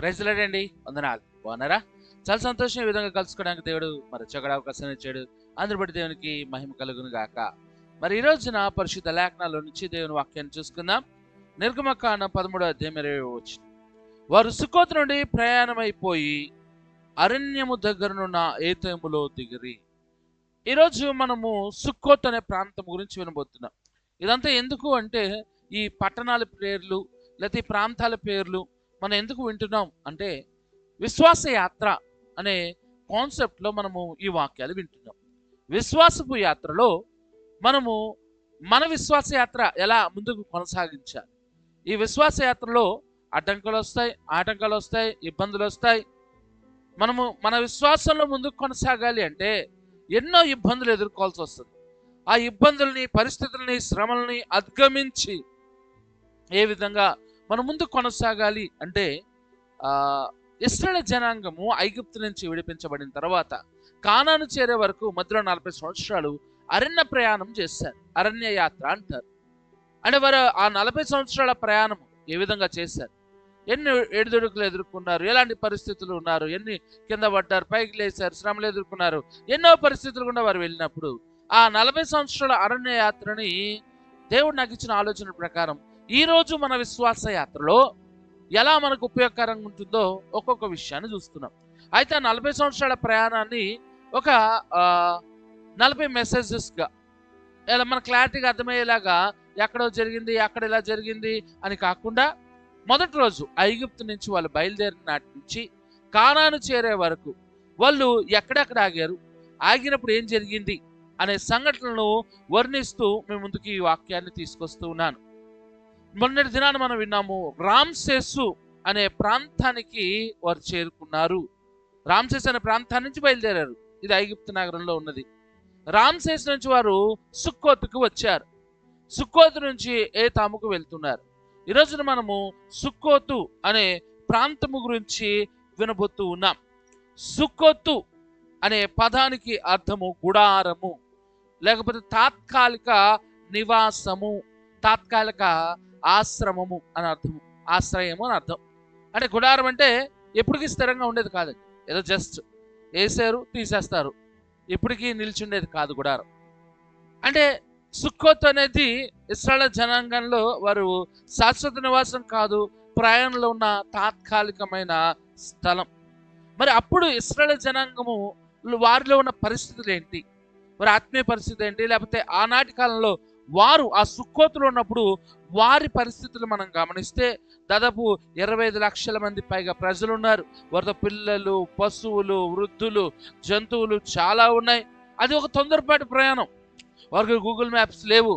Praise lord అండి. వందనాలు. బాగున్నారా? చాలా సంతోషం ఈ విధంగా కలుసుకోవడానికి దేవుడు మరి చక్కటి అవకాశం ఇచ్చాడు. అందరి బట్టి దేవునికి మహిమ కలుగును గాక. మరి ఈ రోజున పరిశుద్ధ లేఖనాల నుంచి దేవుని వాక్యాన్ని చూసుకుందాం. నిర్గమకాండం 13వ అధ్యాయం 20వ వచనం. వారు సుక్కోతు నుండి ప్రయాణమైపోయి అరణ్యము దగ్గరనున్న ఏతేములో దిగిరి. ఈరోజు మనము సుక్కోత్ అనే ప్రాంతం గురించి వినబోతున్నాం. ఇదంతా ఎందుకు అంటే ఈ పట్టణాల పేర్లు లేకపోతే ఈ ప్రాంతాల పేర్లు మనం ఎందుకు వింటున్నాం అంటే విశ్వాస యాత్ర అనే కాన్సెప్ట్లో మనము ఈ వాక్యాలు వింటున్నాం. విశ్వాసపు యాత్రలో మనము మన విశ్వాస యాత్ర ఎలా ముందుకు కొనసాగించాలి. ఈ విశ్వాస యాత్రలో అడ్డంకులు వస్తాయి, ఆటంకాలు వస్తాయి, ఇబ్బందులు వస్తాయి. మనము మన విశ్వాసంలో ముందుకు కొనసాగాలి అంటే ఎన్నో ఇబ్బందులు ఎదుర్కోవాల్సి వస్తుంది. ఆ ఇబ్బందుల్ని, పరిస్థితుల్ని, శ్రమల్ని అధిగమించి ఏ విధంగా మనం ముందుకు కొనసాగాలి అంటే ఇశ్రాయేలు జనాంగము ఐగుప్తు నుంచి విడిపించబడిన తర్వాత కానాను చేరే వరకు మధ్యలో 40 సంవత్సరాలు అరణ్య ప్రయాణం చేశారు. అరణ్య యాత్ర అంటారు. అంటే వారు ఆ 40 సంవత్సరాల ప్రయాణం ఏ విధంగా చేశారు, ఎన్ని ఎడుదొడుకులు ఎదుర్కొన్నారు, ఎలాంటి పరిస్థితులు ఉన్నారు, ఎన్ని కింద పడ్డారు, పైకి లేచారు, శ్రమలు ఎదుర్కొన్నారు, ఎన్నో పరిస్థితులు కూడా వారు వెళ్ళినప్పుడు ఆ 40 సంవత్సరాల అరణ్య యాత్రని దేవుడు నాకు ఇచ్చిన ఆలోచన ప్రకారం ఈరోజు మన విశ్వాస యాత్రలో ఎలా మనకు ఉపయోగకరంగా ఉంటుందో ఒక్కొక్క విషయాన్ని చూస్తున్నాం. అయితే ఆ 40 సంవత్సరాల ప్రయాణాన్ని ఒక 40 మెసేజెస్గా ఇలా మన క్లారిటీగా అర్థమయ్యేలాగా ఎక్కడో జరిగింది, అక్కడ ఇలా జరిగింది అని కాకుండా మొదటి రోజు ఐగుప్తు నుంచి వాళ్ళు బయలుదేరిన నాటి నుంచి కానాను చేరే వరకు వాళ్ళు ఎక్కడెక్కడ ఆగారు, ఆగినప్పుడు ఏం జరిగింది అనే సంఘటనలను వర్ణిస్తూ మేము ముందుకు ఈ వాక్యాన్ని తీసుకొస్తూ ఉన్నాను. మొన్నటి దినాన్ని మనం విన్నాము, రామ్సేసు అనే ప్రాంతానికి వారు చేరుకున్నారు. రామ్సేస్ అనే ప్రాంతాన్ని నుంచి బయలుదేరారు. ఇది ఐగుప్తు నగరంలో ఉన్నది. రామ్సేస్ నుంచి వారు సుక్కోతుకు వచ్చారు. సుక్కోతు నుంచి ఏతాముకు వెళ్తున్నారు. ఈరోజున మనము సుక్కోతు అనే ప్రాంతము గురించి వినబోతూ ఉన్నాం. సుక్కోతు అనే పదానికి అర్థము గుడారము, లేకపోతే తాత్కాలిక నివాసము, తాత్కాలిక ఆశ్రమము అని అర్థము, ఆశ్రయము అని అర్థం. అంటే గుడారం అంటే ఎప్పటికీ స్థిరంగా ఉండేది కాదండి. ఏదో జస్ట్ వేసారు తీసేస్తారు, ఎప్పటికీ నిల్చుండేది కాదు గుడారం. అంటే సుక్కోత్ అనేది ఇశ్రాయేలు జనాంగంలో వారు శాశ్వత నివాసం కాదు, ప్రయాణంలో ఉన్న తాత్కాలికమైన స్థలం. మరి అప్పుడు ఇశ్రాయేలు జనాంగము వారిలో ఉన్న పరిస్థితులు ఏంటి, వారి ఆత్మీయ పరిస్థితి ఏంటి, లేకపోతే ఆనాటి కాలంలో వారు ఆ సుక్కోతులో ఉన్నప్పుడు వారి పరిస్థితులు మనం గమనిస్తే దాదాపు 25 లక్షల మంది పైగా ప్రజలు ఉన్నారు. వారితో పిల్లలు, పశువులు, వృద్ధులు, జంతువులు చాలా ఉన్నాయి. అది ఒక తొందరపాటు ప్రయాణం. వారికి గూగుల్ మ్యాప్స్ లేవు,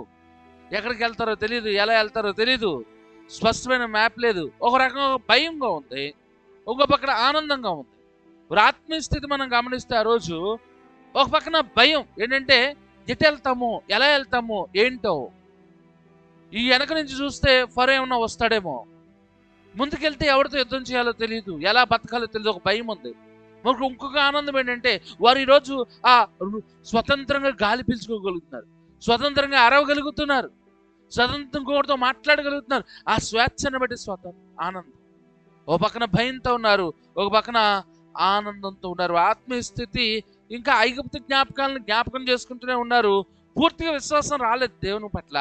ఎక్కడికి వెళ్తారో తెలియదు, ఎలా వెళ్తారో తెలియదు, స్పష్టమైన మ్యాప్ లేదు. ఒక రకంగా భయంగా ఉంది, ఒక పక్కన ఆనందంగా ఉంది. వారి ఆత్మీయ స్థితి మనం గమనిస్తే ఆ రోజు ఒక పక్కన భయం ఏంటంటే ఎటు వెళ్తాము, ఎలా వెళ్తాము, ఏంటో. ఈ వెనక నుంచి చూస్తే ఫరో ఏమన్నా వస్తాడేమో, ముందుకెళ్తే ఎవరితో యుద్ధం చేయాలో తెలియదు, ఎలా బతకాలో తెలియదు, ఒక భయం ఉంది. మనకు ఇంకొక ఆనందం ఏంటంటే వారు ఈరోజు ఆ స్వతంత్రంగా గాలి పీల్చుకోగలుగుతున్నారు, స్వతంత్రంగా అరవగలుగుతున్నారు, స్వతంత్రం ఇంకొకరితో మాట్లాడగలుగుతున్నారు. ఆ స్వేచ్ఛను బట్టి ఆనందం. ఒక పక్కన భయంతో ఉన్నారు, ఒక పక్కన ఆనందంతో ఉన్నారు. ఆత్మీయ స్థితి ఇంకా ఐగుప్తు జ్ఞాపకాలను జ్ఞాపకం చేసుకుంటూనే ఉన్నారు. పూర్తిగా విశ్వాసం రాలేదు దేవుని పట్ల.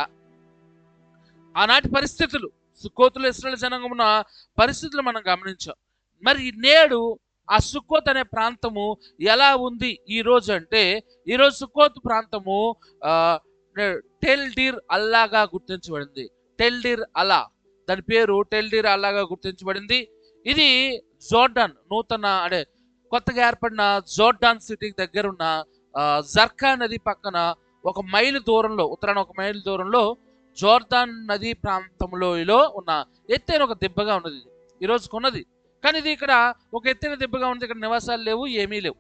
ఆనాటి పరిస్థితులు, సుక్కోతులు ఇశ్రాయేలు జనాంగం ఉన్న పరిస్థితులు మనం గమనించాం. మరి నేడు ఆ సుక్కోత్ అనే ప్రాంతము ఎలా ఉంది ఈ రోజు అంటే, ఈరోజు సుక్కోత్ ప్రాంతము టెల్డీర్ అల్లాగా గుర్తించబడింది. టెల్డీర్ అలా, దాని పేరు టెల్డీర్ అల్లాగా గుర్తించబడింది. ఇది జోర్డాన్ కొత్తగా ఏర్పడిన జోర్డాన్ సిటీకి దగ్గర ఉన్న జర్కా నది పక్కన ఒక మైలు దూరంలో, ఉత్తరాన ఒక మైలు దూరంలో జోర్దాన్ నది ప్రాంతంలో ఉన్న ఎత్తైన ఒక దిబ్బగా ఉన్నది. ఇది ఈరోజు కొన్నది, కానీ ఇది ఇక్కడ ఒక ఎత్తైన దిబ్బగా ఉంది. ఇక్కడ నివాసాలు లేవు, ఏమీ లేవు.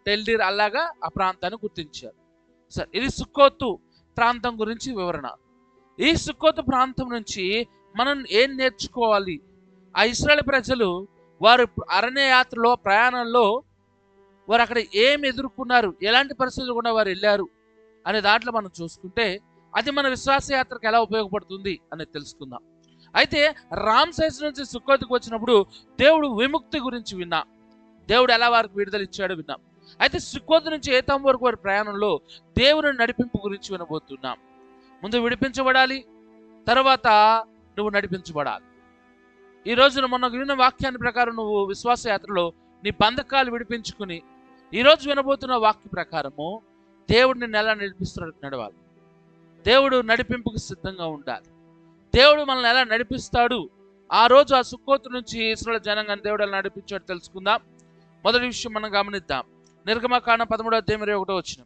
టెల్డీర్ అల్లాగా ఆ ప్రాంతాన్ని గుర్తించారు. సరే, ఇది సుక్కోతు ప్రాంతం గురించి వివరణ. ఈ సుక్కోతు ప్రాంతం నుంచి మనం ఏం నేర్చుకోవాలి? ఆ ఇశ్రాయేలు ప్రజలు వారు అరణ్య యాత్రలో, ప్రయాణంలో వారు అక్కడ ఏం ఎదుర్కొన్నారు, ఎలాంటి పరిస్థితులు కూడా వారు వెళ్ళారు అనే దాంట్లో మనం చూసుకుంటే అది మన విశ్వాస యాత్రకు ఎలా ఉపయోగపడుతుంది అనేది తెలుసుకుందాం. అయితే రామ్సేస్ నుంచి సుక్కోతుకు వచ్చినప్పుడు దేవుడు విముక్తి గురించి విన్నాం. దేవుడు ఎలా వారికి విడుదల ఇచ్చాడో విన్నాం. అయితే సుక్కోతు నుంచి ఏతాం వరకు వారి ప్రయాణంలో దేవుని నడిపింపు గురించి వినబోతున్నాం. ముందు విడిపించబడాలి, తర్వాత నువ్వు నడిపించబడాలి. ఈ రోజున మొన్న విన్న వాక్యాన్ని ప్రకారం నువ్వు విశ్వాస యాత్రలో నీ బంధకాలు విడిపించుకుని ఈరోజు వినబోతున్న వాక్య ప్రకారము దేవుడిని ఎలా నడిపిస్తున్నాడు నడవాలి. దేవుడు నడిపింపుకి సిద్ధంగా ఉండాలి. దేవుడు మనల్ని ఎలా నడిపిస్తాడు, ఆ రోజు ఆ సుక్కోతు నుంచి ఇశ్రాయేలు జనాంగాన్ని దేవుడు ఎలా నడిపించాడు తెలుసుకుందాం. మొదటి విషయం మనం గమనిద్దాం. నిర్గమకాండం 13:21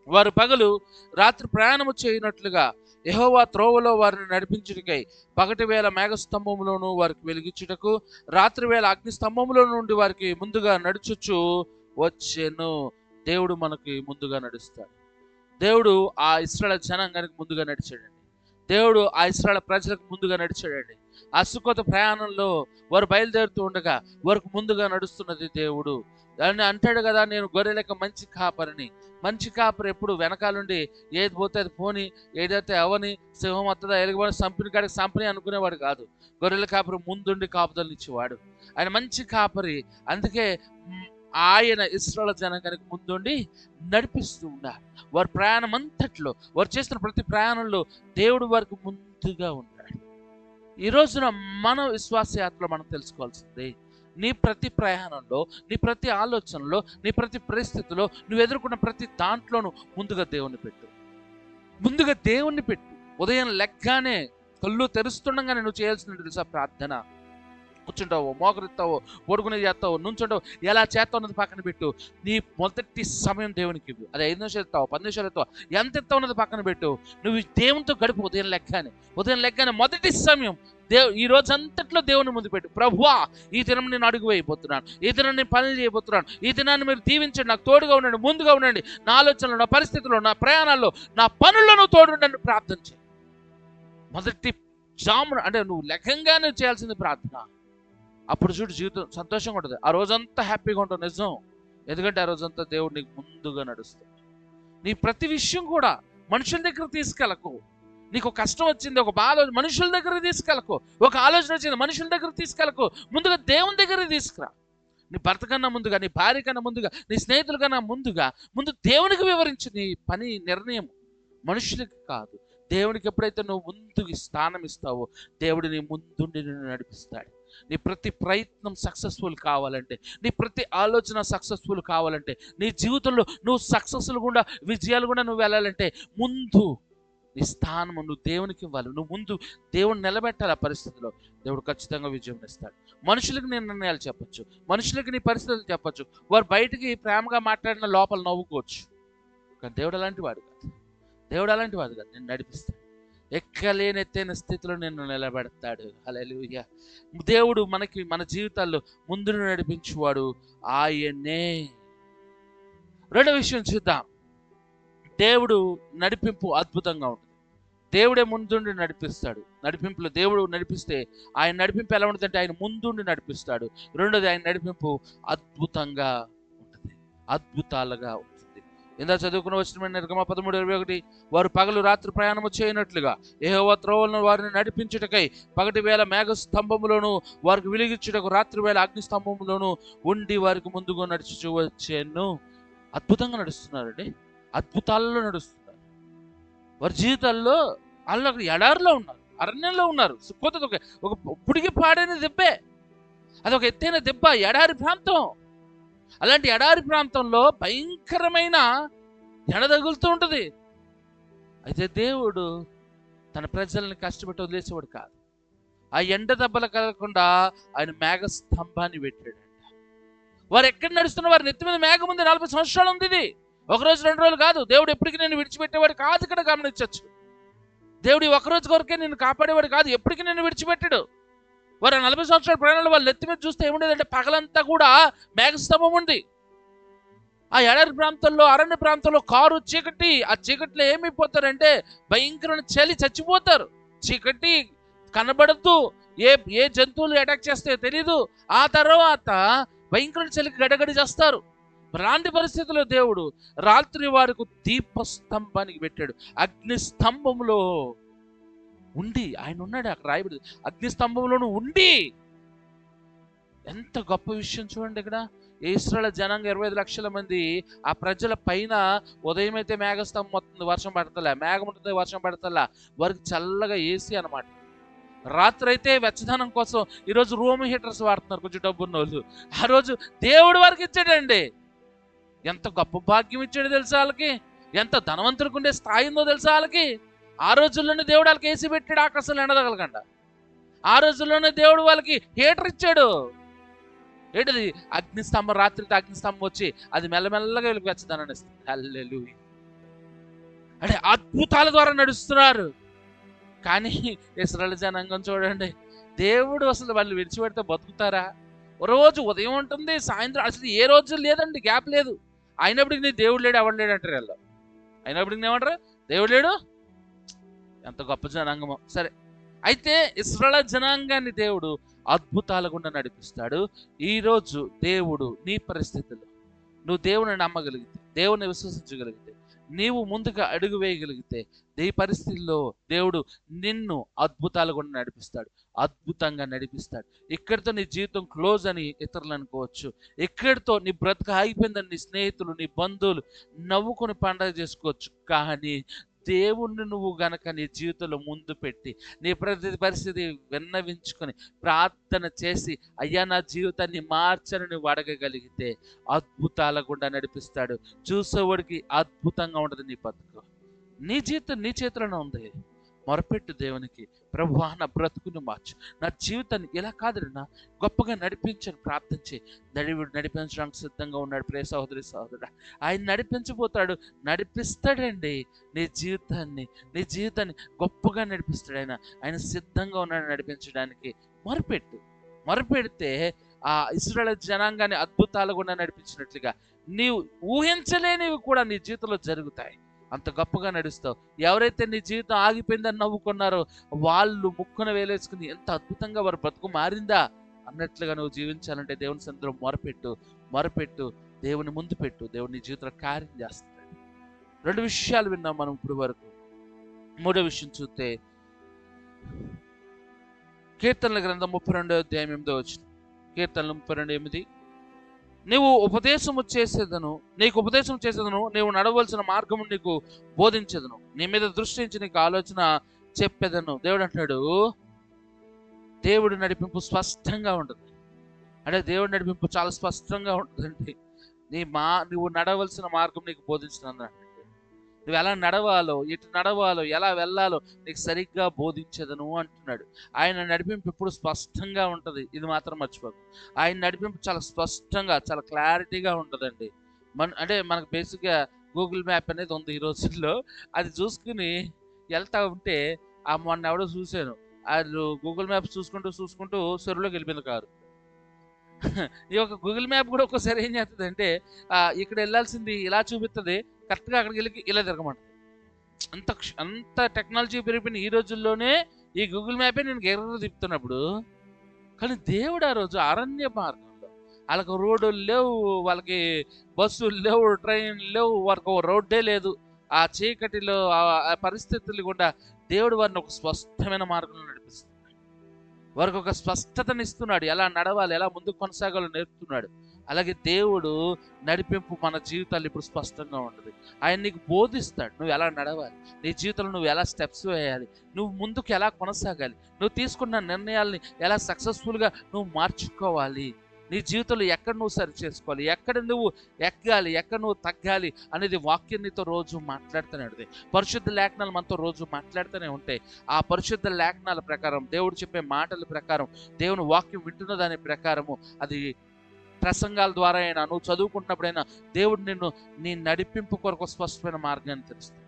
వారు పగలు రాత్రి ప్రయాణము చేయనట్లుగా యెహోవా త్రోవలో వారిని నడిపించుటకై పగటి వేళ మేఘస్తంభంలోను వారికి వెలిగించుటకు రాత్రి వేళ అగ్ని స్తంభంలో నుండి వారికి ముందుగా నడుచుచు వచ్చెను. దేవుడు మనకి ముందుగా నడుస్తాడు. దేవుడు ఆ ఇశ్రాయేలు జనాంగానికి ముందుగా నడిచాడండి. దేవుడు ఆ ఇశ్రాయేలు ప్రజలకు ముందుగా నడిచాడండి. ఆ సుక్కోతు ప్రయాణంలో వారు బయలుదేరుతూ ఉండగా వారికి ముందుగా నడుస్తున్నది దేవుడు. దాన్ని అంటాడు కదా, నేను గొర్రెలకి మంచి కాపరిని. మంచి కాపరి ఎప్పుడు వెనకాలండి ఏది పోతే అది పోని, ఏదైతే అవని, సింహం వస్తుందా ఎలుగుబడి సంపిని కాడికి సంపని అనుకునేవాడు కాదు. గొర్రెల కాపరి ముందుండి కాపుదలను ఇచ్చేవాడు. ఆయన మంచి కాపరి. అందుకే ఆయన ఇశ్రాయేలు జనాంగానికి ముందుండి నడిపిస్తూ ఉన్నారు. వారి ప్రయాణం అంతట్లో, వారు చేస్తున్న ప్రతి ప్రయాణంలో దేవుడు వారికి ముందుగా ఉన్నాడు. ఈ రోజున మన విశ్వాస యాత్రలో మనం తెలుసుకోవాల్సింది, నీ ప్రతి ప్రయాణంలో, నీ ప్రతి ఆలోచనలో, నీ ప్రతి పరిస్థితిలో, నువ్వు ఎదుర్కొన్న ప్రతి దాంట్లోనూ ముందుగా దేవుణ్ణి పెట్టు. ముందుగా దేవుణ్ణి పెట్టు. ఉదయం లెగ్గానే కళ్ళు తెరుస్తుండగానే నువ్వు చేయాల్సింది తెలుసా? ప్రార్థన. కూర్చుంటావో, మోకరిస్తావో, పడుకునే చేస్తావో, నుంచుంటావో, ఎలా చేస్తావు అన్నది పక్కన పెట్టు. నీ మొదటి సమయం దేవునికి ఇవ్వు. అది 5 నిమిషాలు ఇస్తావు, 10 నిమిషాలు ఇస్తావు, ఎంత ఇస్తావు అన్నది పక్కన పెట్టు. నువ్వు దేవునితో గడుపు. ఉదయం లెగ్గానే మొదటి సమయం ఈ రోజు అంతట్లో దేవుని ముందు పెట్టు. ప్రభువా, ఈ దినం నేను అడుగు వేయబోతున్నాను, ఈ దినం నేను పనులు చేయబోతున్నాను, ఈ దినాన్ని మీరు దీవించండి, నాకు తోడుగా ఉండండి, ముందుగా ఉండండి, నా ఆలోచనలో, నా పరిస్థితుల్లో, నా ప్రయాణాల్లో, నా పనుల్లో నువ్వు తోడు ఉండండి ప్రార్థన చేయి. మొదటి జామున అంటే నువ్వు లెగ్గంగానే చేయాల్సింది ప్రార్థన. అప్పుడు చూడు జీవితం సంతోషంగా ఉంటుంది. ఆ రోజంతా హ్యాపీగా ఉంటుంది. నిజం. ఎందుకంటే ఆ రోజంతా దేవుడు నీకు ముందుగా నడుస్తాడు. నీ ప్రతి విషయం కూడా మనుషుల దగ్గర తీసుకెళ్ళకు. నీకు కష్టం వచ్చింది, ఒక బాధ మనుషుల దగ్గర తీసుకెళ్ళకు. ఒక ఆలోచన వచ్చింది, మనుషుల దగ్గర తీసుకెళ్ళకు. ముందుగా దేవుని దగ్గర తీసుకురా. నీ భర్త కన్నా ముందుగా, నీ భార్య కన్నా ముందుగా, నీ స్నేహితుల కన్నా ముందు దేవునికి వివరించు నీ పని నిర్ణయం. మనుషులకి కాదు. దేవునికి ఎప్పుడైతే నువ్వు ముందుకి స్థానం ఇస్తావో దేవుడు నీ ముందుండి నిన్ను నడిపిస్తాడు. నీ ప్రతి ప్రయత్నం సక్సెస్ఫుల్ కావాలంటే, నీ ప్రతి ఆలోచన సక్సెస్ఫుల్ కావాలంటే, నీ జీవితంలో నువ్వు సక్సెస్ఫుల్ గుండా, విజయాలు కూడా నువ్వు వెళ్ళాలంటే ముందు నీ స్థానం నువ్వు దేవునికి ఇవ్వాలి. నువ్వు ముందు దేవుని నిలబెట్టాలి. ఆ పరిస్థితిలో దేవుడు ఖచ్చితంగా విజయం ఇస్తాడు. మనుషులకు నీ నిర్ణయాలు చెప్పచ్చు, మనుషులకి నీ పరిస్థితులు చెప్పచ్చు. వారు బయటికి ప్రేమగా మాట్లాడిన లోపల నవ్వుకోవచ్చు. కానీ దేవుడు అలాంటి వాడు కాదు. నేను నడిపిస్తాడు. ఎక్కలేని ఎత్తైన స్థితిలో నిన్ను నిలబెడతాడు. హల్లెలూయా. దేవుడు మన జీవితాల్లో ముందు నడిపించువాడు ఆయనే. రెండో విషయం చూద్దాం. దేవుడు నడిపింపు అద్భుతంగా ఉంటుంది. దేవుడే ముందుండి నడిపిస్తాడు. నడిపింపులో దేవుడు నడిపిస్తే ఆయన నడిపింపు ఎలా ఉంటుందంటే ఆయన ముందుండి నడిపిస్తాడు. రెండోది ఆయన నడిపింపు అద్భుతంగా ఉంటుంది, అద్భుతాలుగా ఉంటుంది. ఇందాక చదువుకున్న వచ్చిన నిర్గమ 13:21 వారు పగలు రాత్రి ప్రయాణము చేయనట్లుగా యెహోవా త్రోవలను వారిని నడిపించుటకై పగటి వేళ మేఘ స్తంభములోను వారికి వెలిగించుటకు రాత్రి వేళ అగ్ని స్తంభములోను ఉండి వారికి ముందుగా నడుచు వచ్చాను. అద్భుతంగా నడుస్తున్నారండి. అద్భుతాలలో నడుస్తున్నారు. వారి జీవితాల్లో వాళ్ళు ఎడారిలో ఉన్నారు, అరణ్యంలో ఉన్నారు. సుక్కోతు ఒక పుడికి పాడైన దెబ్బే, అదొక ఎత్తైన దెబ్బ, ఎడారి ప్రాంతం. అలాంటి ఎడారి ప్రాంతంలో భయంకరమైన ఎండ తగులుతూ ఉంటుంది. అయితే దేవుడు తన ప్రజల్ని కష్టపెట్టి వదిలేసేవాడు కాదు. ఆ ఎండ దెబ్బలు కలగకుండా ఆయన మేఘ స్తంభాన్ని పెట్టాడంట. వారు ఎక్కడ నడుస్తున్న వారి నెత్తి మీద మేఘం ఉంది. 40 సంవత్సరాలు ఉంది. ఇది ఒకరోజు 2 రోజులు కాదు. దేవుడు ఎప్పటికీ నేను విడిచిపెట్టేవాడు కాదు. ఇక్కడ గమనించవచ్చు. దేవుడు ఒకరోజు కొరకే నిన్ను కాపాడేవాడు కాదు. ఎప్పటికీ నిన్ను విడిచిపెట్టాడు. వారు 40 సంవత్సరాల ప్రయాణంలో వాళ్ళ నెత్తి మీద చూస్తే ఏముండేదంటే పగలంతా కూడా మేఘస్తంభం ఉంది. ఆ ఎడారి ప్రాంతంలో, అరణ్య ప్రాంతంలో కారు చీకటి. ఆ చీకటిలో ఏమైపోతారంటే భయంకరమైన చలి, చచ్చిపోతారు. చీకటి కనబడద్దు, ఏ జంతువులు అటాక్ చేస్తాయో తెలీదు. ఆ తర్వాత భయంకరమైన చలికి గడగడి చేస్తారు. అలాంటి పరిస్థితుల్లో దేవుడు రాత్రి వారికి దీపస్తంభానికి పెట్టాడు. అగ్ని స్తంభంలో ఉండి, ఆయన ఉన్నాడు అక్కడ రాయబడి, అగ్నిస్తంభంలోనూ ఉండి. ఎంత గొప్ప విషయం చూడండి ఇక్కడ. ఇశ్రాయేలు జనాంగం 25 లక్షల మంది, ఆ ప్రజల పైన ఉదయం అయితే మేఘస్తంభం వస్తుంది, వర్షం పడతలే, మేఘం ఉంటుంది, వర్షం పడతలా, వారికి చల్లగా ఏసీ అనమాట. రాత్రి అయితే వెచ్చదనం కోసం ఈరోజు రూమ్ హీటర్స్ వాడుతున్నారు కొంచెం డబ్బున్న వాళ్ళు. ఆ రోజు దేవుడు వారికి ఇచ్చాడండి. ఎంత గొప్ప భాగ్యం ఇచ్చాడు తెలుసా వాళ్ళకి, ఎంత ధనవంతులకు ఉండే స్థాయి ఉందో తెలుసా వాళ్ళకి. ఆ రోజుల్లోనే దేవుడు వాళ్ళకి ఏసీ పెట్టాడు, ఆకాశంలో ఎండదగలకుండా. ఆ రోజుల్లోనే దేవుడు వాళ్ళకి హీటర్ ఇచ్చాడు. ఏంటిది? అగ్నిస్తంభం. రాత్రికి అగ్నిస్తంభం వచ్చి అది మెల్లమెల్లగా వీళ్ళకి వెచ్చదనాన్ని ఇస్తుంది. హల్లెలూయా. అంటే అద్భుతాల ద్వారా నడుస్తున్నారు. కానీ ఇశ్రాయేలు జనాంగం చూడండి, దేవుడు అసలు వాళ్ళు విడిచిపెడితే బతుకుతారా? రోజు ఉదయం ఉంటుంది, సాయంత్రం, అసలు ఏ రోజు లేదండి, గ్యాప్ లేదు. అయినప్పటికి నీ దేవుడు లేడు, ఎవడు లేడు అంటారు వీళ్ళు. అయినప్పటికి ఏమంటారు? దేవుడు లేడు. ఎంత గొప్ప జనాంగమో. సరే, అయితే ఇశ్రాయేలు జనాంగాన్ని దేవుడు అద్భుతాల గుండా నడిపిస్తాడు. ఈరోజు దేవుడు నీ పరిస్థితుల్లో నువ్వు దేవుని నమ్మగలిగితే, దేవుని విశ్వసించగలిగితే, నీవు ముందుగా అడుగు వేయగలిగితే, ఈ పరిస్థితుల్లో దేవుడు నిన్ను అద్భుతాలు గుండా నడిపిస్తాడు, అద్భుతంగా నడిపిస్తాడు. ఇక్కడితో నీ జీవితం క్లోజ్ అని ఇతరులు అనుకోవచ్చు, ఇక్కడితో నీ బ్రతుకు ఆగిపోయిందని నీ స్నేహితులు, నీ బంధువులు నవ్వుకొని పండగ చేసుకోవచ్చు. కానీ దేవుణ్ణి నువ్వు గనక నీ జీవితంలో ముందు పెట్టి, నీ ప్రతి పరిస్థితి విన్నవించుకొని ప్రార్థన చేసి, అయ్యా నా జీవితాన్ని మార్చని నువ్వు అడగగలిగితే అద్భుతాల గుండా నడిపిస్తాడు. చూసేవాడికి అద్భుతంగా ఉంటుంది నీ బతుకు. నీ జీవితం నీ చేతిలోనే ఉంది. మొరపెట్టు దేవునికి, ప్రభువా నా బ్రతుకుని మార్చు, నా జీవితాన్ని ఇలా కాదునా గొప్పగా నడిపించని ప్రార్థన చేయి. దేవుడు నడిపించడానికి సిద్ధంగా ఉన్నాడు. ప్రియ సహోదరి సహోదరుడా, ఆయన నడిపించబోతాడు, నడిపిస్తాడండి. నీ జీవితాన్ని గొప్పగా నడిపిస్తాడు. ఆయన సిద్ధంగా ఉన్నాడు నడిపించడానికి. మొరపెడితే ఆ ఇశ్రాయేలు జనాంగాన్ని అద్భుతాలు కూడా నడిపించినట్లుగా నీవు ఊహించలేనివి కూడా నీ జీవితంలో జరుగుతాయి. అంత గొప్పగా నడుస్తావు. ఎవరైతే నీ జీవితం ఆగిపోయిందని నవ్వుకున్నారో వాళ్ళు ముక్కున వేలేసుకుని ఎంత అద్భుతంగా వారి బ్రతుకు మారిందా అన్నట్లుగా నువ్వు జీవించాలంటే దేవుని సన్నిధిలో మొరపెట్టు, దేవుని ముందు పెట్టు. దేవుని నీ జీవితంలో కార్యం చేస్తాడు. 2 విషయాలు విన్నాం మనం ఇప్పుడు వరకు. 3వ విషయం చూస్తే కీర్తనల గ్రంథం 32వ అధ్యాయం 8వ వచనం. కీర్తనలు 32:8. నీకు ఉపదేశం చేసేదను, నీవు నడవలసిన మార్గము నీకు బోధించదును, నీ మీద దృష్టి ఉంచి నీకు ఆలోచన చెప్పేదను. దేవుడు అంటాడు, దేవుడు నడిపింపు స్పష్టంగా ఉంటుంది. అంటే దేవుడి నడిపింపు చాలా స్పష్టంగా ఉంటుందండి. నువ్వు నడవలసిన మార్గం నీకు బోధించను. నువ్వు ఎలా నడవాలో, ఎటు నడవాలో, ఎలా వెళ్ళాలో నీకు సరిగ్గా బోధించదను అంటున్నాడు. ఆయన నడిపింపు ఎప్పుడు స్పష్టంగా ఉంటుంది. ఇది మాత్రం మర్చిపోకు. ఆయన నడిపింపు చాలా స్పష్టంగా, చాలా క్లారిటీగా ఉంటుందండి. అంటే మనకు బేసిక్గా గూగుల్ మ్యాప్ అనేది ఉంది ఈ రోజుల్లో. అది చూసుకుని వెళ్తా ఉంటే, మొన్న ఎవడో చూశాను, అది గూగుల్ మ్యాప్ చూసుకుంటూ చెరువులోకి వెళ్ళిపోయింది కారు. ఈ యొక్క గూగుల్ మ్యాప్ కూడా ఒక్కోసారి ఏం చేస్తుంది అంటే, ఇక్కడ వెళ్ళాల్సింది ఇలా చూపిస్తుంది, కరెక్ట్గా అక్కడికి వెళ్ళి ఇలా తిరగమంటుంది. అంత టెక్నాలజీ పెరిగిపోయిన ఈ రోజుల్లోనే ఈ గూగుల్ మ్యాపే నేను ఎర్ర తిప్పుతున్నప్పుడు, కానీ దేవుడు ఆ రోజు అరణ్య మార్గంలో, వాళ్ళకి రోడ్డులు లేవు, వాళ్ళకి బస్సులు లేవు, ట్రైన్లు లేవు, వారికి ఒక రోడ్డే లేదు. ఆ చీకటిలో ఆ పరిస్థితులు కూడా దేవుడు వారిని ఒక స్పష్టమైన మార్గంలో నడిపిస్తున్నాడు. వారికి ఒక స్పష్టతని ఇస్తున్నాడు. ఎలా నడవాలి, ఎలా ముందుకు కొనసాగాలో నేర్పుతున్నాడు. అలాగే దేవుడు నడిపింపు మన జీవితాలు ఇప్పుడు స్పష్టంగా ఉంటుంది. ఆయన నీకు బోధిస్తాడు నువ్వు ఎలా నడవాలి, నీ జీవితంలో నువ్వు ఎలా స్టెప్స్ వేయాలి, నువ్వు ముందుకు ఎలా కొనసాగాలి, నువ్వు తీసుకున్న నిర్ణయాల్ని ఎలా సక్సెస్ఫుల్గా నువ్వు మార్చుకోవాలి, నీ జీవితంలో ఎక్కడ నువ్వు సరి చేసుకోవాలి, ఎక్కడ నువ్వు ఎక్కాలి, ఎక్కడ నువ్వు తగ్గాలి అనేది వాక్యం నీతో రోజు మాట్లాడుతూనే ఉంటుంది. పరిశుద్ధ లేఖనాలు మనతో రోజు మాట్లాడుతూనే ఉంటాయి. ఆ పరిశుద్ధ లేఖనాల ప్రకారం, దేవుడు చెప్పే మాటల ప్రకారం, దేవుని వాక్యం వింటున్న దాని ప్రకారము, అది ప్రసంగాల ద్వారా అయినా, నువ్వు చదువుకుంటున్నప్పుడైనా దేవుడు నీ నడిపింపు కొరకు స్పష్టమైన మార్గాన్ని తెలుస్తాడు.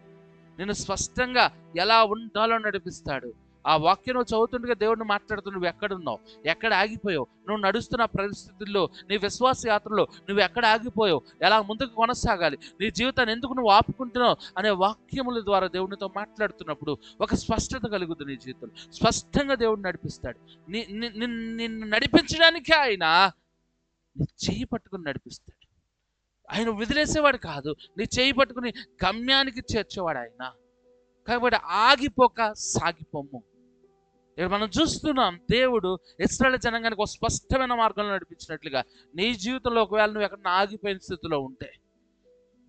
నిన్ను స్పష్టంగా ఎలా ఉండాలో నడిపిస్తాడు. ఆ వాక్యం నువ్వు చదువుతుండగా దేవుడిని మాట్లాడుతూ నువ్వు ఎక్కడున్నావు, ఎక్కడ ఆగిపోయావు, నువ్వు నడుస్తున్న పరిస్థితుల్లో, నీ విశ్వాస యాత్రలో నువ్వు ఎక్కడ ఆగిపోయావు, ఎలా ముందుకు కొనసాగాలి, నీ జీవితాన్ని ఎందుకు నువ్వు ఆపుకుంటున్నావు అనే వాక్యముల ద్వారా దేవునితో మాట్లాడుతున్నప్పుడు ఒక స్పష్టత కలుగుతుంది నీ జీవితంలో. స్పష్టంగా దేవుడు నడిపిస్తాడు. నిన్ను నడిపించడానికే ఆయన నీ చేయి పట్టుకుని నడిపిస్తాడు. ఆయన వదిలేసేవాడు కాదు, నీ చేయి పట్టుకుని గమ్యానికి చేర్చేవాడు ఆయన. కాబట్టి ఆగిపోక సాగిపోము. ఇక్కడ మనం చూస్తున్నాం దేవుడు ఇశ్రాయేలు జనాంగానికి ఒక స్పష్టమైన మార్గంలో నడిపించినట్లుగా నీ జీవితంలో ఒకవేళ నువ్వు ఎక్కడ ఆగిపోయిన స్థితిలో ఉంటే,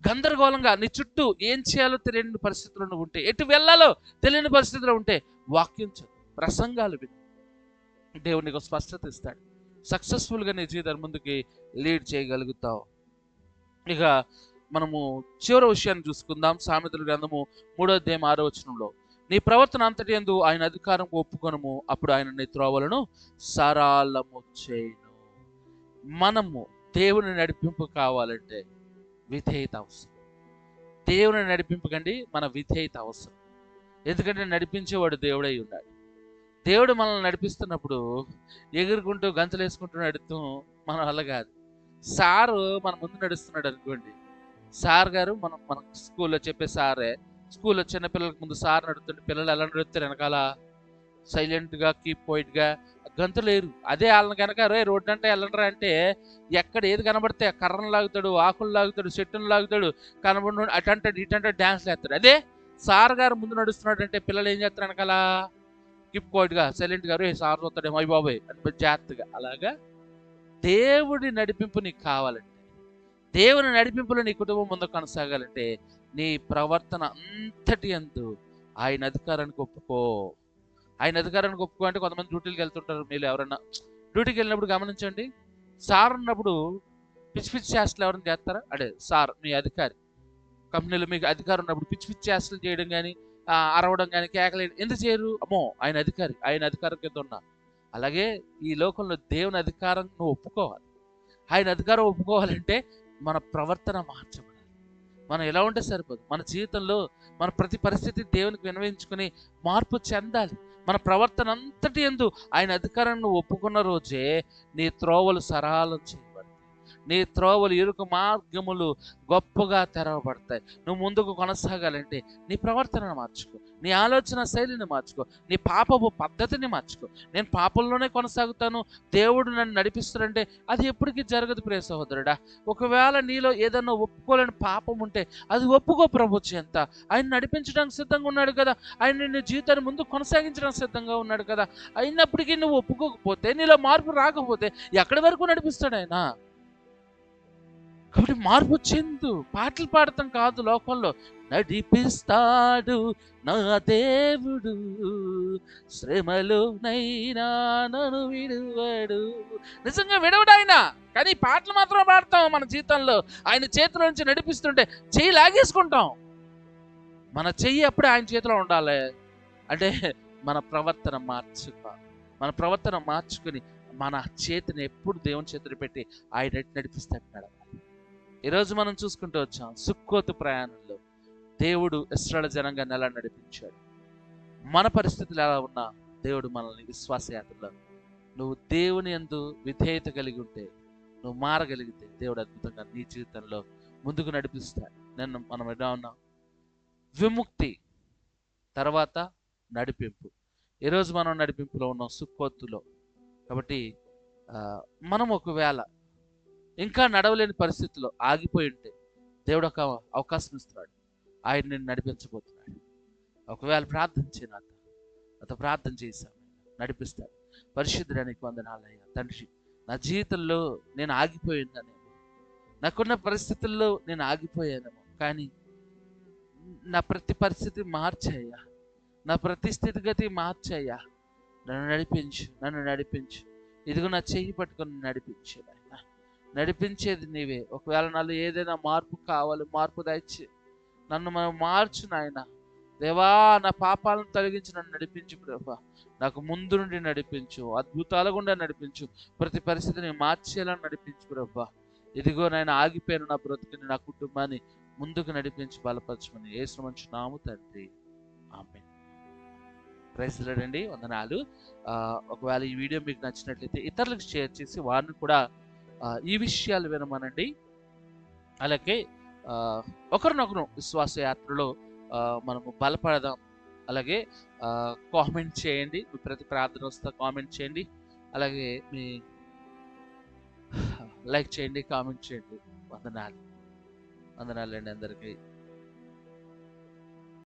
గందరగోళంగా నీ చుట్టూ ఏం చేయాలో తెలియని పరిస్థితుల్లో నువ్వు ఉంటే, ఎటు వెళ్ళాలో తెలియని పరిస్థితిలో ఉంటే, వాక్యం చదువు, ప్రసంగాలు విను. దేవుడు నీకు స్పష్టత ఇస్తాడు. సక్సెస్ఫుల్గా నీ జీవితాన్ని ముందుకి లీడ్ చేయగలుగుతావు. ఇక మనము చివరి విషయాన్ని చూసుకుందాం. సామెతల గ్రంథము 3వ అధ్యాయం 6వ వచనంలో, నీ ప్రవర్తన అంతటి యందు ఆయన అధికారం ఒప్పుకొనుము, అప్పుడు ఆయన నీ త్రోవలను సరళము చేయును. మనము దేవుని నడిపింపు కావాలంటే విధేయత అవసరం. దేవుని నడిపింపకండి, మన విధేయత అవసరం. ఎందుకంటే నడిపించేవాడు దేవుడై ఉన్నాడు. దేవుడు మనల్ని నడిపిస్తున్నప్పుడు ఎగురుకుంటూ గంతులు వేసుకుంటూ నడుస్తాం మన వల్ల కాదు. సారు మన ముందు నడుస్తున్నాడు అనుకోండి, సార్ గారు మన స్కూల్లో చెప్పే సారే స్కూల్లో చిన్నపిల్లలకు ముందు సార్ నడుతుంటే పిల్లలు ఎలా నడుస్తారు వెనకాల సైలెంట్గా కీప్ పోయిట్గా గంతులేరు. అదే వాళ్ళని కనుక రే రోడ్డు అంటే వెళ్ళండ్రా అంటే ఎక్కడ ఏది కనబడితే కర్రను లాగుతాడు, ఆకులు లాగుతాడు, చెట్టును లాగుతాడు, కనబడి అటంటాడు ఇటంటాడు, డ్యాన్స్ వేస్తాడు. అదే సార్ గారు ముందు నడుస్తున్నాడు అంటే పిల్లలు ఏం చేస్తారు వెనకాల కీప్ పోయిట్గా సైలెంట్గా రే సార్ చూస్తాడేమో అయ్యి బాబాయ్ అని జాగ్రత్తగా. అలాగా దేవుడి నడిపింపు నీకు కావాలంటే, దేవుని నడిపింపులో నీ కుటుంబం ముందు కొనసాగాలంటే నీ ప్రవర్తన అంతటి యందు ఆయన అధికారానికి ఒప్పుకో. ఆయన అధికారానికి ఒప్పుకో అంటే కొంతమంది డ్యూటీకి వెళ్తుంటారు. మీరు ఎవరన్నా డ్యూటీకి వెళ్ళినప్పుడు గమనించండి, సార్ ఉన్నప్పుడు పిచ్చి పిచ్చి చేష్టలు ఎవరైనా చేస్తారా? అదే సార్ మీ అధికారి కంపెనీలో మీకు అధికారం ఉన్నప్పుడు పిచ్చి పిచ్చి చేష్టలు చేయడం కానీ అరవడం కానీ కేకలేయడం ఎందుకు చేయరు? అమ్మో ఆయన అధికారి, ఆయన అధికారం కింద ఉన్నా. అలాగే ఈ లోకంలో దేవుని అధికారం నువ్వు ఒప్పుకోవాలి. ఆయన అధికారం ఒప్పుకోవాలంటే మన ప్రవర్తన మార్చబడాలి. మనం ఎలా ఉంటే సరిపోదు. మన జీవితంలో మన ప్రతి పరిస్థితి దేవునికి వినవించుకుని మార్పు చెందాలి. మన ప్రవర్తన అంతటి యందు ఆయన అధికారాన్ని ఒప్పుకున్న రోజే నీ త్రోవలు సరళం చేయబడతాయి. నీ త్రోవలు ఇరుకు మార్గములు గొప్పగా తెరవబడతాయి. నువ్వు ముందుకు కొనసాగాలంటే నీ ప్రవర్తనను మార్చుకో, నీ ఆలోచన శైలిని మార్చుకో, నీ పాపపు పద్ధతిని మార్చుకో. నేను పాపంలోనే కొనసాగుతాను, దేవుడు నన్ను నడిపిస్తాడంటే అది ఎప్పటికీ జరగదు ప్రియ సహోదరుడా. ఒకవేళ నీలో ఏదన్నా ఒప్పుకోలేని పాపం ఉంటే అది ఒప్పుకో. ప్రభు చెంత ఆయన నడిపించడానికి సిద్ధంగా ఉన్నాడు కదా, ఆయన నిన్ను జీవితాన్ని ముందు కొనసాగించడానికి సిద్ధంగా ఉన్నాడు కదా. అయినప్పటికీ నువ్వు ఒప్పుకోకపోతే, నీలో మార్పు రాకపోతే ఎక్కడి వరకు నడిపిస్తాడు ఆయన? కాబట్టి మార్పు చెందు. పాటలు పాడతాం కాదు, లోకంలో నడిపిస్తాడు నా దేవుడు, శ్రమలోనైనా నన్ను విడువడు. నిజంగా విడవడు ఆయన, కానీ పాటలు మాత్రం పాడతాం. మన జీవితంలో ఆయన చేతిలో నుంచి నడిపిస్తుంటే చెయ్యి లాగేసుకుంటాం. మన చెయ్యి అప్పుడే ఆయన చేతిలో ఉండాలి. అంటే మన ప్రవర్తన మార్చుకోవాలి. మన ప్రవర్తన మార్చుకుని మన చేతిని ఎప్పుడు దేవుని చేతులు పెట్టి ఆయన నడిపిస్తాడు నడవాలి. ఈరోజు మనం చూసుకుంటూ వచ్చాం, సుక్కోతు ప్రయాణంలో దేవుడు ఇశ్రాయేలు జనాంగాన్ని ఎలా నడిపించాడు. మన పరిస్థితులు ఎలా ఉన్నా దేవుడు మనల్ని విశ్వాసయాత్రలో నువ్వు దేవుని యందు విధేయత కలిగి ఉంటే, నువ్వు మారగలిగితే దేవుడు అద్భుతంగా నీ జీవితంలో ముందుకు నడిపిస్తాడు. మనం ఎలా ఉన్నాం? విముక్తి తర్వాత నడిపింపు. ఈరోజు మనం నడిపింపులో ఉన్నాం, సుక్కోతులో. కాబట్టి మనం ఒకవేళ ఇంకా నడవలేని పరిస్థితుల్లో ఆగిపోయి ఉంటే దేవుడు ఒక అవకాశం ఇస్తున్నాడు. ఆయన నిన్ను నడిపించబోతున్నాడు. ఒకవేళ ప్రార్థన చేయను, ప్రార్థన చేశాను, నడిపిస్తాడు. పరిశుద్ధుడానికి వందనాలయ్యా తండ్రి. నా జీవితంలో నేను ఆగిపోయిందనేమో, నాకున్న పరిస్థితుల్లో నేను ఆగిపోయానేమో, కానీ నా ప్రతి పరిస్థితి మార్చయ్యా, నా ప్రతి స్థితిగతి మార్చయ్యా. నన్ను నడిపించు. ఇదిగో నా చెయ్యి పట్టుకొని నడిపించు. నడిపించేది నీవే. ఒకవేళ నాలో ఏదైనా మార్పు కావాలి, మార్పు దయచి నన్ను మనం మార్చు నాయన. దేవా, నా పాపాలను తొలగించి నన్ను నడిపించు ప్రభా. నాకు ముందు నుండి నడిపించు, అద్భుతాల గుండా నడిపించు, ప్రతి పరిస్థితిని మార్చేలా నడిపించు ప్రభా. ఇదిగో నాయన ఆగిపోయిన నా బ్రతుకుని, నా కుటుంబాన్ని ముందుకు నడిపించి బలపరచమని యేసు మంచి నామమున తండ్రి, ఆమేన్. ప్రైజ్ ది లార్డ్ అండి, వందనాలు. ఒకవేళ ఈ వీడియో మీకు నచ్చినట్లయితే ఇతరులకు షేర్ చేసి వారిని కూడా ఈ విషయాలు వినమనండి. అలాగే ఒకరినొకరు విశ్వాస యాత్రలో మనము బలపడదాం. అలాగే కామెంట్ చేయండి, మీ ప్రతి ప్రార్థన వస్తే కామెంట్ చేయండి. అలాగే మీ లైక్ చేయండి, కామెంట్ చేయండి. వందనాలు అండి అందరికీ.